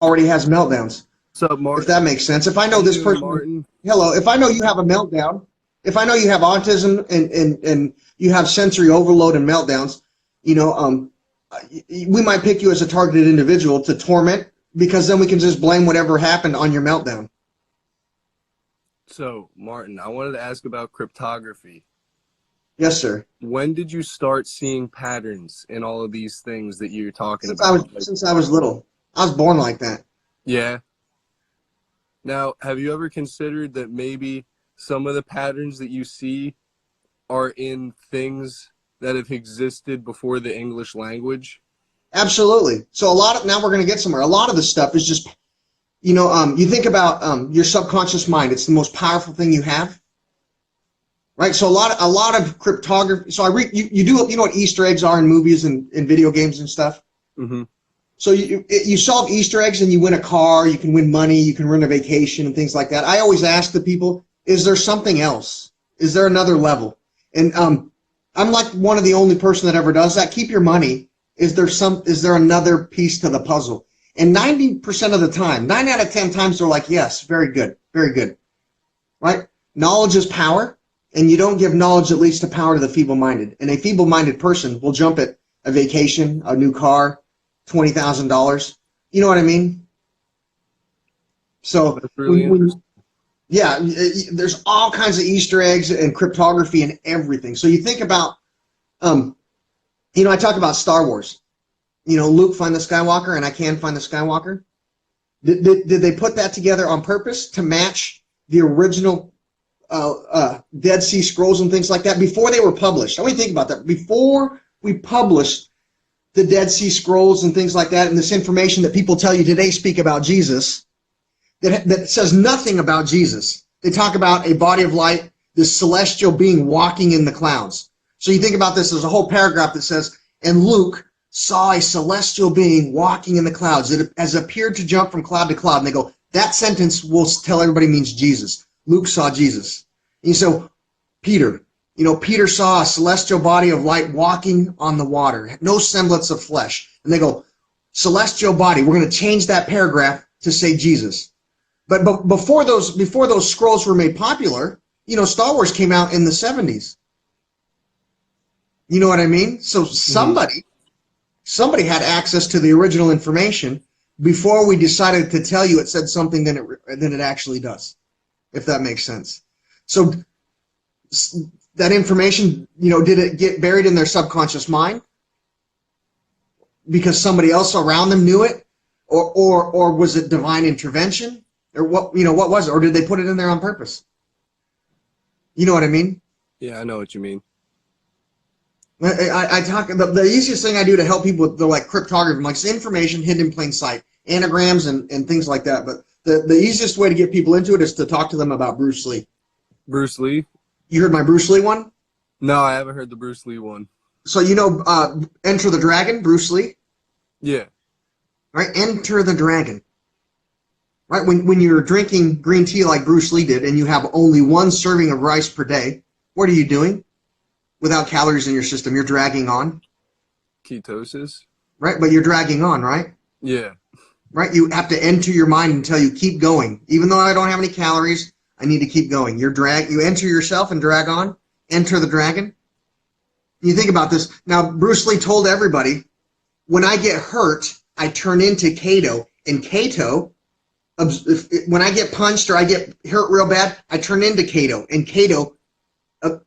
already has meltdowns. What's up, Martin? If that makes sense. If I know How you this doing, person, Martin? hello, if I know you have a meltdown, if I know you have autism and you have sensory overload and meltdowns, you know, we might pick you as a targeted individual to torment, because then we can just blame whatever happened on your meltdown. So, Martin, I wanted to ask about cryptography. Yes, sir. When did you start seeing patterns in all of these things that you're talking Since about? since I was little. I was born like that. Yeah. Now, have you ever considered that maybe some of the patterns that you see are in things that have existed before the English language? Absolutely. So now we're going to get somewhere. A lot of the stuff is just, you think about your subconscious mind. It's the most powerful thing you have, right? So a lot of cryptography. So you do, you know what Easter eggs are in movies and in video games and stuff? Mm-hmm. So you solve Easter eggs and you win a car, you can win money, you can win a vacation and things like that. I always ask the people, is there something else? Is there another level? And I'm like one of the only person that ever does that. Keep your money. Is there another piece to the puzzle? And 90% of the time, 9 out of 10 times, they're like, yes, very good, right? Knowledge is power, and you don't give knowledge that leads to power to the feeble-minded. And a feeble-minded person will jump at a vacation, a new car, $20,000. You know what I mean? So That's really interesting. yeah, there's all kinds of Easter eggs and cryptography and everything. So you think about, I talk about Star Wars. Luke find the Skywalker and I can find the Skywalker. Did they put that together on purpose to match the original Dead Sea Scrolls and things like that before they were published? I want you to think about that. Before we published the Dead Sea Scrolls and things like that, and this information that people tell you today speak about Jesus, that says nothing about Jesus. They talk about a body of light, this celestial being walking in the clouds. So you think about this, there's a whole paragraph that says, and Luke saw a celestial being walking in the clouds. It has appeared to jump from cloud to cloud. And they go, that sentence will tell everybody means Jesus. Luke saw Jesus. And you say, Peter, Peter saw a celestial body of light walking on the water, no semblance of flesh. And they go, celestial body, we're going to change that paragraph to say Jesus. But before those scrolls were made popular, Star Wars came out in the 70s. You know what I mean? So somebody had access to the original information before we decided to tell you it said something than it actually does, if that makes sense. So that information, did it get buried in their subconscious mind because somebody else around them knew it, or was it divine intervention, or what was it, or did they put it in there on purpose? You know what I mean? Yeah, I know what you mean. I talk about the easiest thing I do to help people with like cryptography. I'm like, it's information hidden in plain sight, anagrams and things like that. But the easiest way to get people into it is to talk to them about Bruce Lee. Bruce Lee? You heard my Bruce Lee one? No, I haven't heard the Bruce Lee one. So Enter the Dragon, Bruce Lee? Yeah. Right? Enter the Dragon. Right? When you're drinking green tea like Bruce Lee did and you have only one serving of rice per day, what are you doing? Without calories in your system, you're dragging on. Ketosis? Right, but you're dragging on, right? Yeah. Right? You have to enter your mind and tell you, keep going. Even though I don't have any calories, I need to keep going. You enter yourself and drag on. Enter the dragon. You think about this. Now, Bruce Lee told everybody, when I get hurt, I turn into Kato. And Kato, when I get punched or I get hurt real bad, I turn into Kato. And Kato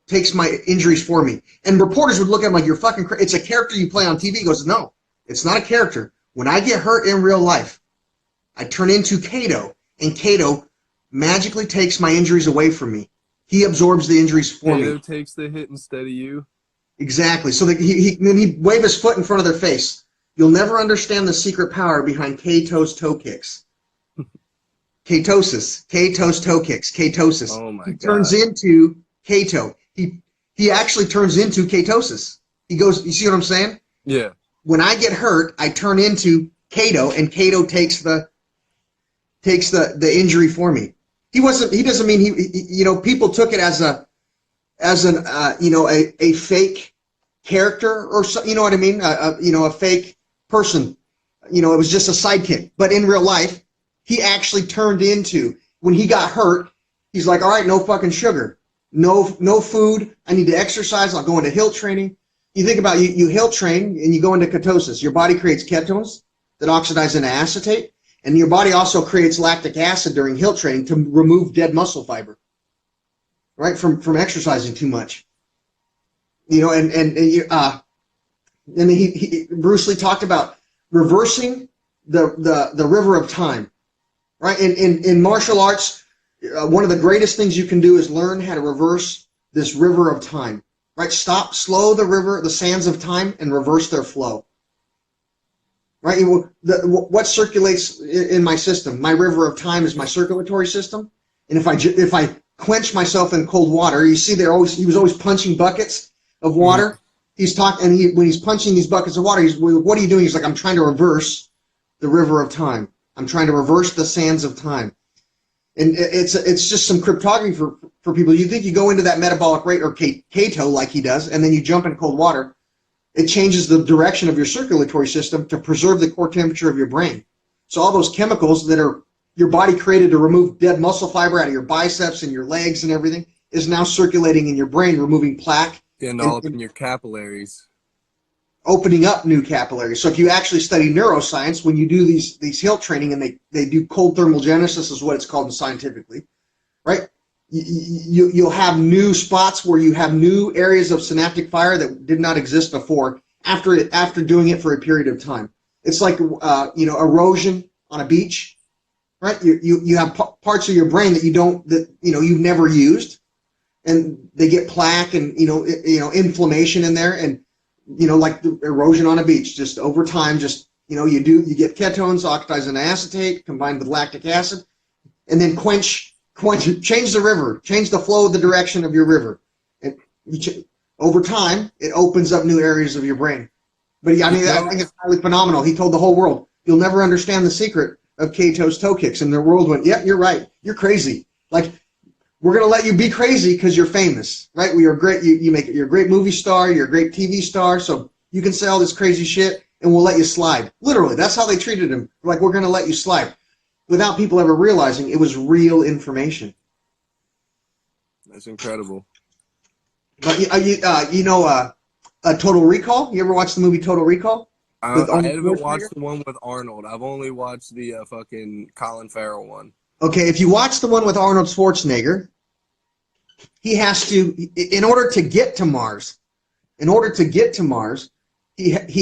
takes my injuries for me. And reporters would look at him like, you're fucking crazy. It's a character you play on TV. He goes, no, it's not a character. When I get hurt in real life, I turn into Kato, and Kato magically takes my injuries away from me. He absorbs the injuries for me. Kato takes the hit instead of you? Exactly. So then he'd wave his foot in front of their face. You'll never understand the secret power behind Kato's toe kicks. Katosis. Kato's toe kicks. Katosis. Oh my God. Turns into Kato. He actually turns into ketosis. He goes, you see what I'm saying? Yeah. When I get hurt, I turn into Kato, and Kato takes the injury for me. He doesn't mean people took it as a fake character or so, you know what I mean? A fake person it was just a sidekick. But in real life, he actually turned into, when he got hurt, he's like, all right, no fucking sugar, no food. I need to exercise. I'll go into HIIT training. You think about you HIIT train and you go into ketosis. Your body creates ketones that oxidize into acetate, and your body also creates lactic acid during HIIT training to remove dead muscle fiber, right, from exercising too much. Bruce Lee talked about reversing the river of time, right? In martial arts, one of the greatest things you can do is learn how to reverse this river of time, right? Slow the sands of time, and reverse their flow, right? What circulates in my system? My river of time is my circulatory system, and if I quench myself in cold water, you see, he was always punching buckets of water. Mm-hmm. He's talking, and when he's punching these buckets of water, what are you doing? He's like, I'm trying to reverse the river of time. I'm trying to reverse the sands of time. And it's just some cryptography for people. You think you go into that metabolic rate, or keto, like he does, and then you jump in cold water. It changes the direction of your circulatory system to preserve the core temperature of your brain. So all those chemicals that are your body created to remove dead muscle fiber out of your biceps and your legs and everything is now circulating in your brain, removing plaque. And all up in your capillaries. Opening up new capillaries. So if you actually study neuroscience, when you do these HIIT training, and they do cold thermogenesis is what it's called scientifically, right? You'll have new spots where you have new areas of synaptic fire that did not exist before after doing it for a period of time. It's like erosion on a beach, right? You have parts of your brain that you've never used, and they get plaque and inflammation in there, and like the erosion on a beach, just over time, you get ketones, oxidize into acetate, combined with lactic acid, and then change the river, change the flow of the direction of your river, and over time it opens up new areas of your brain. But I think it's highly phenomenal. He told the whole world, you'll never understand the secret of Cato's toe kicks, and the world went, yeah, you're right, you're crazy. Like, we're going to let you be crazy because you're famous, right? We are great. You're a great movie star. You're a great TV star. So you can say all this crazy shit and we'll let you slide. Literally, that's how they treated him. Like, we're going to let you slide, without people ever realizing it was real information. That's incredible. But Total Recall? You ever watch the movie Total Recall? I haven't watched the one with Arnold. I've only watched the fucking Colin Farrell one. Okay, if you watch the one with Arnold Schwarzenegger, he has to, in order to get to Mars, he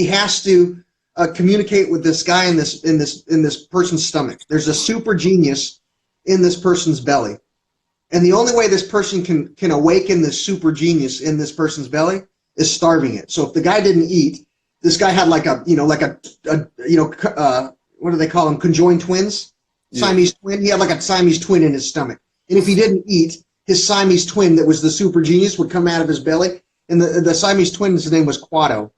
has to communicate with this guy in this person's stomach. There's a super genius in this person's belly, and the only way this person can awaken this super genius in this person's belly is starving it. So if the guy didn't eat, this guy had what do they call them? Conjoined twins. Siamese twin. He had like a Siamese twin in his stomach. And if he didn't eat, his Siamese twin that was the super genius would come out of his belly. And the Siamese twin's name was Quado.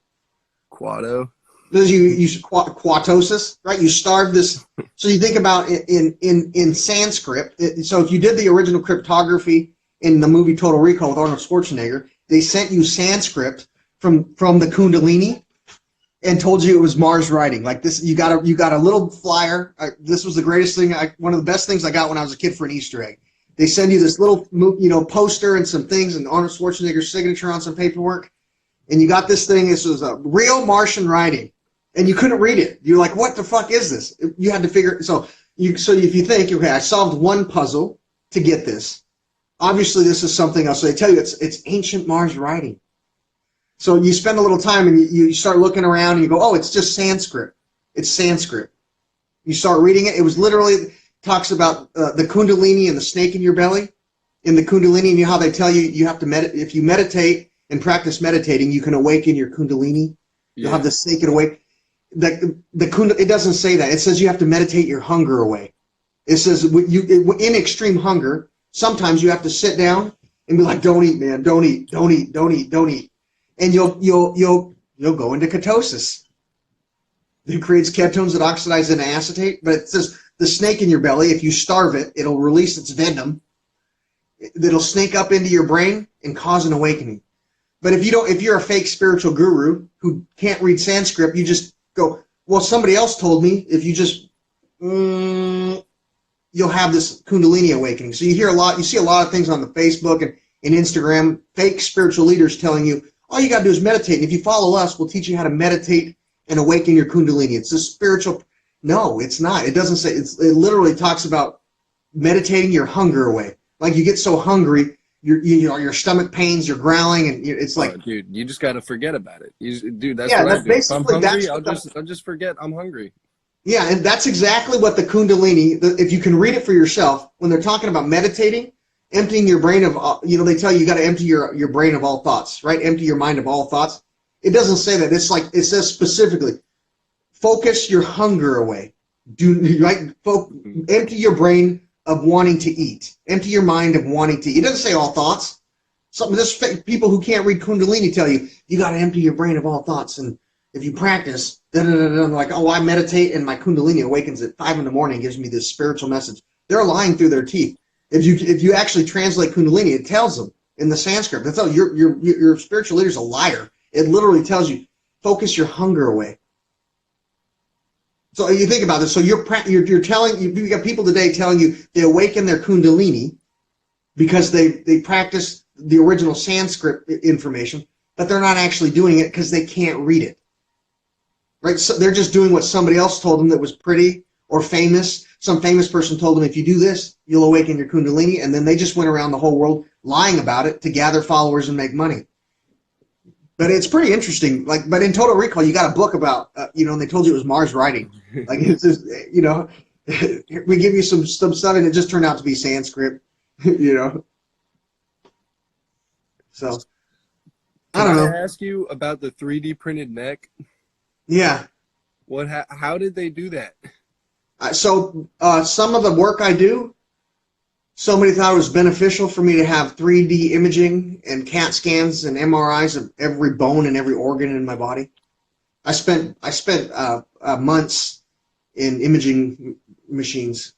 Quado? Quatosis, right? You starve this. So you think about it in Sanskrit. So if you did the original cryptography in the movie Total Recall with Arnold Schwarzenegger, they sent you Sanskrit from the Kundalini, and told you it was Mars writing. Like this, you got a little flyer. This was the greatest thing. One of the best things I got when I was a kid for an Easter egg. They send you this little, poster and some things, and Arnold Schwarzenegger's signature on some paperwork. And you got this thing. This was a real Martian writing, and you couldn't read it. You're like, what the fuck is this? You had to figure. So if you think, okay, I solved one puzzle to get this. Obviously, this is something else. So they tell you it's ancient Mars writing. So you spend a little time and you start looking around and you go, oh, it's just Sanskrit. It's Sanskrit. You start reading it. It was literally talks about the Kundalini and the snake in your belly. In the Kundalini, you know how they tell you have to meditate. If you meditate and practice meditating, you can awaken your Kundalini. You'll have the snake awake. It doesn't say that. It says you have to meditate your hunger away. It says in extreme hunger, sometimes you have to sit down and be like, don't eat, man, don't eat, don't eat, don't eat, don't eat. And you'll go into ketosis. It creates ketones that oxidize into acetate. But it says the snake in your belly, if you starve it, it'll release its venom. That'll snake up into your brain and cause an awakening. But if you're a fake spiritual guru who can't read Sanskrit, you just go, well, somebody else told me if you just, you'll have this Kundalini awakening. So you see a lot of things on the Facebook and Instagram, fake spiritual leaders telling you, all you got to do is meditate. And if you follow us, we'll teach you how to meditate and awaken your Kundalini. It's a spiritual. No, it's not. It doesn't say. It literally talks about meditating your hunger away. Like you get so hungry, your stomach pains, you're growling, and it's like, dude, you just got to forget about it. Dude, that's yeah, what that's I do. If I'm hungry, basically I'll just forget I'm hungry. Yeah, and that's exactly what the Kundalini. If you can read it for yourself, when they're talking about meditating, emptying your brain of, they tell you got to empty your brain of all thoughts, right? Empty your mind of all thoughts. It doesn't say that. It's like it says specifically, focus your hunger away. Empty your brain of wanting to eat. Empty your mind of wanting to eat. It doesn't say all thoughts. People who can't read Kundalini tell you got to empty your brain of all thoughts, and if you practice, like, oh, I meditate and my Kundalini awakens at 5 a.m. and gives me this spiritual message. They're lying through their teeth. If you actually translate Kundalini, it tells them in the Sanskrit. That's all. Your spiritual leader's a liar. It literally tells you, focus your hunger away. So you think about this. So you got people today telling you they awaken their Kundalini because they practice the original Sanskrit information, but they're not actually doing it because they can't read it. Right? So they're just doing what somebody else told them that was pretty or famous. Some famous person told them, if you do this, you'll awaken your Kundalini, and then they just went around the whole world lying about it to gather followers and make money. But it's pretty interesting. But in Total Recall, you got a book about, and they told you it was Mars writing. Like, it's just, we give you some stuff, and it just turned out to be Sanskrit, So, I don't know. Can I ask you about the 3D printed neck? Yeah. How did they do that? So some of the work I do, somebody thought it was beneficial for me to have 3D imaging and CAT scans and MRIs of every bone and every organ in my body. I spent months in imaging machines,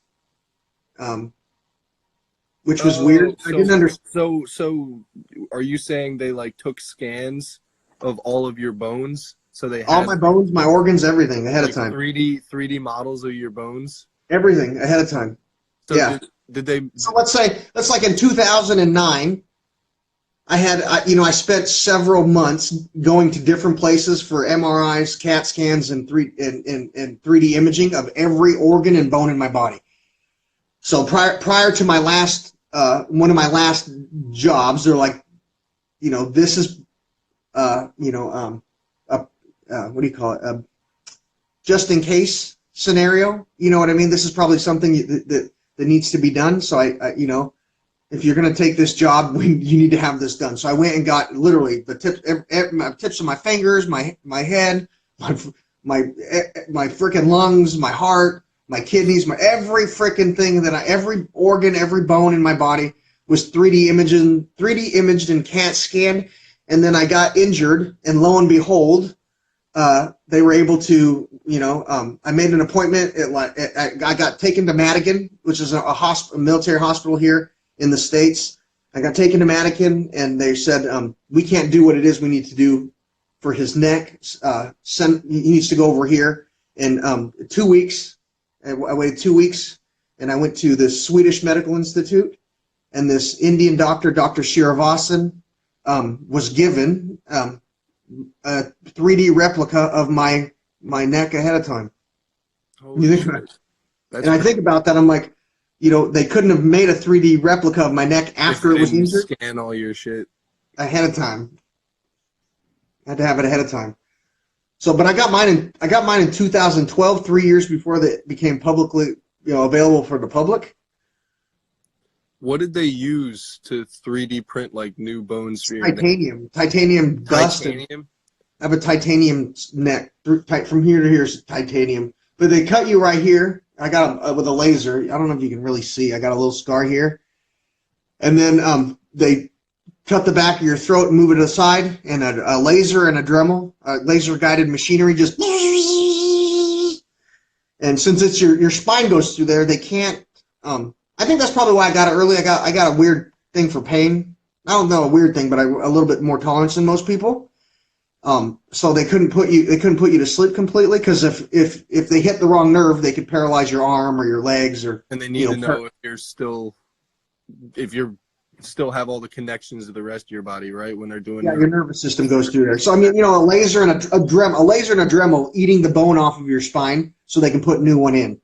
which was weird. I didn't understand. So, are you saying they took scans of all of your bones? So they had all my bones, my organs, everything ahead of time. 3D models of your bones. Everything ahead of time. So yeah. Did they? So let's like in 2009, I spent several months going to different places for MRIs, CAT scans, and 3D imaging of every organ and bone in my body. So prior to my last one of my last jobs, they're like, this is what do you call it? Just in case scenario. You know what I mean? This is probably something that needs to be done. So if you're going to take this job, you need to have this done. So I went and got literally the tips of my fingers, my head, my freaking lungs, my heart, my kidneys, every freaking thing every organ, every bone in my body was 3D imaged and CAT scanned. And then I got injured, and lo and behold, they were able to, I made an appointment. I got taken to Madigan, which is a military hospital here in the States. I got taken to Madigan, and they said, we can't do what it is we need to do for his neck. He needs to go over here. In 2 weeks, I waited 2 weeks, and I went to the Swedish Medical Institute, and this Indian doctor, Dr. Shiravasan, was given a 3D replica of my neck ahead of time. And I think about that, I'm like, they couldn't have made a 3D replica of my neck after it was injured. Scan all your shit ahead of time. I had to have it ahead of time. So, but I got mine in 2012, 3 years before it became publicly, available for the public. What did they use to 3D print new bones for your titanium? neck? Titanium dust. Titanium? I have a titanium neck. From here to here is titanium. But they cut you right here. I got with a laser. I don't know if you can really see. I got a little scar here. And then they cut the back of your throat and move it aside, and a laser and a Dremel, laser-guided machinery just... And since it's your spine goes through there, they can't... I think that's probably why I got it early. I got a weird thing for pain. I don't know a weird thing, but a little bit more tolerance than most people. So they couldn't put you to sleep completely because if they hit the wrong nerve, they could paralyze your arm or your legs or And they need to know if you're still have all the connections to the rest of your body, right? When they're doing your nervous system goes through there. So I mean, a laser and a Dremel eating the bone off of your spine so they can put a new one in.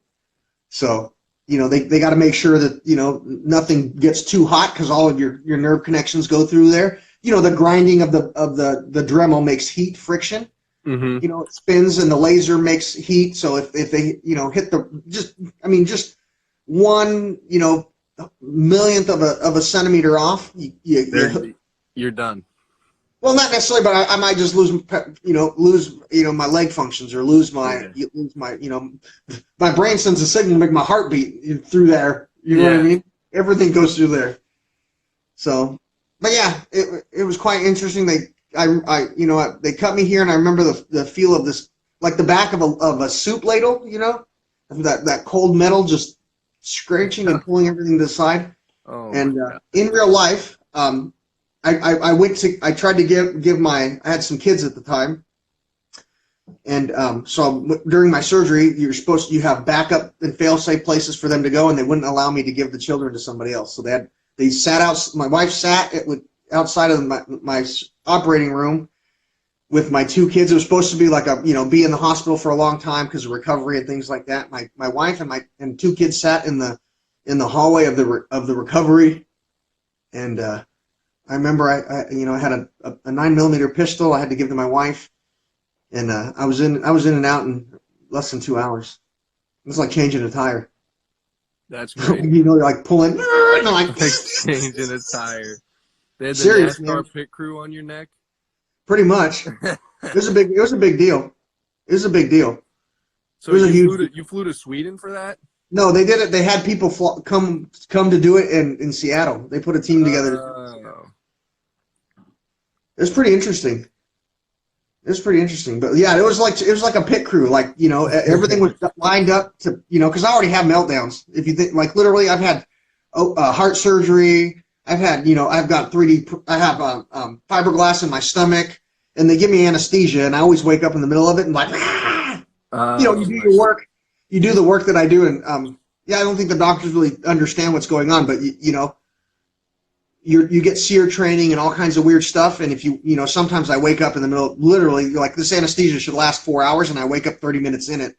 So they got to make sure that nothing gets too hot because all of your nerve connections go through there. The grinding of the Dremel makes heat friction. Mm-hmm. It spins and the laser makes heat. So if they hit just one millionth of a centimeter off, you're done. Well, not necessarily, but I might just lose my leg functions or lose my my brain sends a signal to make my heart beat through there. You know what I mean? Everything goes through there. So, but yeah, it was quite interesting. They cut me here, and I remember the feel of this, like the back of a soup ladle, that cold metal just scratching and pulling everything to the side. Oh, and in real life, I tried to I had some kids at the time, and so during my surgery, you have backup and fail-safe places for them to go, and they wouldn't allow me to give the children to somebody else. So they sat out. My wife sat outside of my operating room with my two kids. It was supposed to be like be in the hospital for a long time because of recovery and things like that. My wife and two kids sat in the hallway of the recovery, and I remember I had a 9mm pistol I had to give to my wife, and I was in and out in less than 2 hours. It was like changing a tire. That's great. You're like pulling, and like changing a tire. They had the serious, NASCAR man. pit crew on your neck. Pretty much. It was a big deal. It was a big deal. So you flew to Sweden for that? No, they did it. They had people come to do it in Seattle. They put a team together. It was pretty interesting. But yeah, it was like a pit crew. Like everything was lined up to because I already have meltdowns. If you think literally, I've had heart surgery. I've had I've got 3D. I have fiberglass in my stomach, and they give me anesthesia, and I always wake up in the middle of it and like you do your work. You do the work that I do, and I don't think the doctors really understand what's going on, but you get SEER training and all kinds of weird stuff, and if sometimes I wake up in the middle, literally, like this anesthesia should last 4 hours, and I wake up 30 minutes in it,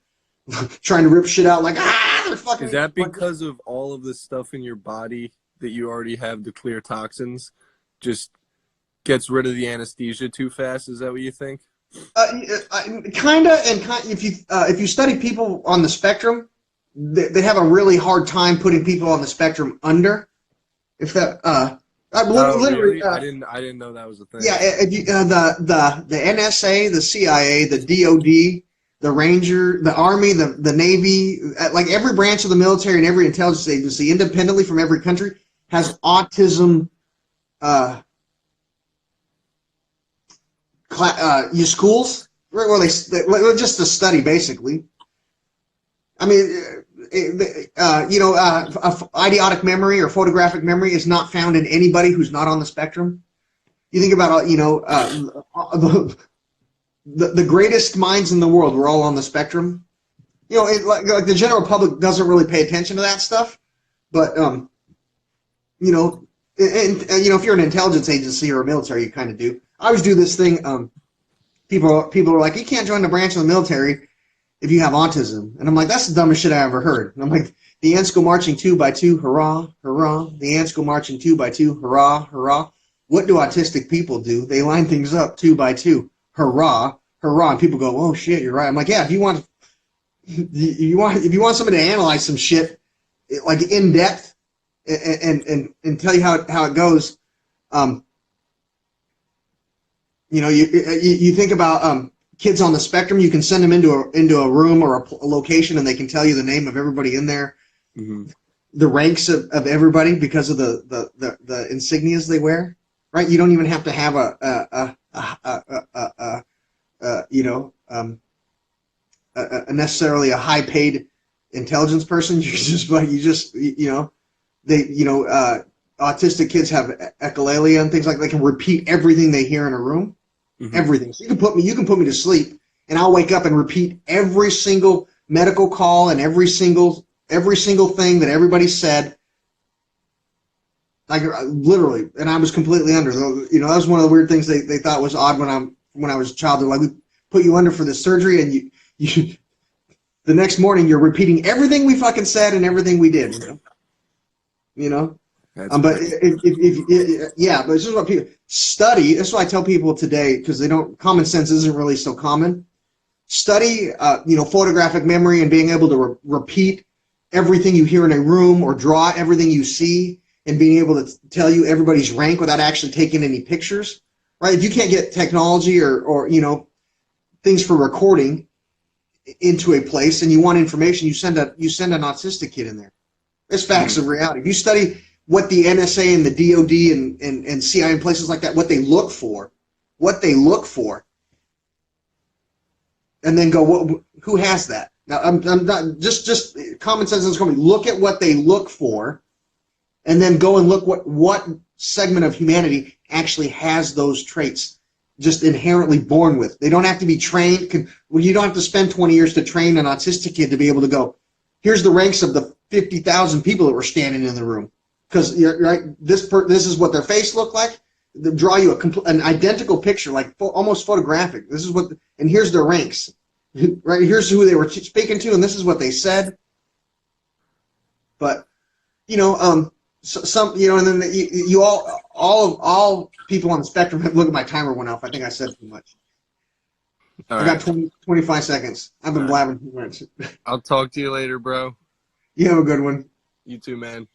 trying to rip shit out like they're fucking. Is that because of all of the stuff in your body that you already have to clear toxins, just gets rid of the anesthesia too fast? Is that what you think? Kinda, and if you study people on the spectrum, they have a really hard time putting people on the spectrum under. If that, literally, really? I didn't know that was a thing. Yeah, the NSA, the CIA, the DOD, the Ranger, the Army, the Navy, like every branch of the military and every intelligence agency, independently from every country, has autism. Schools where they just to study basically. I mean, idiotic memory or photographic memory is not found in anybody who's not on the spectrum. You think about the greatest minds in the world were all on the spectrum. Like the general public doesn't really pay attention to that stuff, but if you're an intelligence agency or a military, you kind of do. I always do this thing. People are like, you can't join the branch of the military if you have autism. And I'm like, that's the dumbest shit I ever heard. And I'm like, the ants go marching 2 by 2, hurrah, hurrah. The ants go marching 2 by 2, hurrah, hurrah. What do autistic people do? They line things up 2 by 2, hurrah, hurrah. And people go, oh shit, you're right. I'm like, yeah, if you want somebody to analyze some shit like in depth and tell you how it goes, you think about kids on the spectrum. You can send them into a room or a location, and they can tell you the name of everybody in there, the ranks of everybody because of the insignias they wear. Right? You don't even have to have a necessarily a high paid intelligence person. Autistic kids have echolalia and things like that. They can repeat everything they hear in a room. everything. So you can put me to sleep, and I'll wake up and repeat every single medical call and every single thing that everybody said. Like literally, and I was completely under. You know, that was one of the weird things they thought was odd when I was a child. They're like, we put you under for this surgery, and you the next morning you're repeating everything we fucking said and everything we did. You know? But yeah, but this is what people study. That's why I tell people today, because common sense isn't really so common. Study, photographic memory and being able to repeat everything you hear in a room or draw everything you see and being able to tell you everybody's rank without actually taking any pictures, right? If you can't get technology or things for recording into a place and you want information, you send an autistic kid in there. It's facts of reality. If you study what the NSA and the DOD and CIA and places like that, what they look for, and then go, who has that? Now, I'm not just common sense is going to look at what they look for, and then go and look what segment of humanity actually has those traits, just inherently born with. They don't have to be trained. You don't have to spend 20 years to train an autistic kid to be able to go, here's the ranks of the 50,000 people that were standing in the room. Because right, this is what their face looked like. They draw you an identical picture, like almost photographic. This is and here's their ranks. Right, here's who they were speaking to, and this is what they said. But and then you all people on the spectrum. Look at my timer went off. I think I said too much. I got 25 seconds. I've been blabbing too much. I'll talk to you later, bro. You have a good one. You too, man.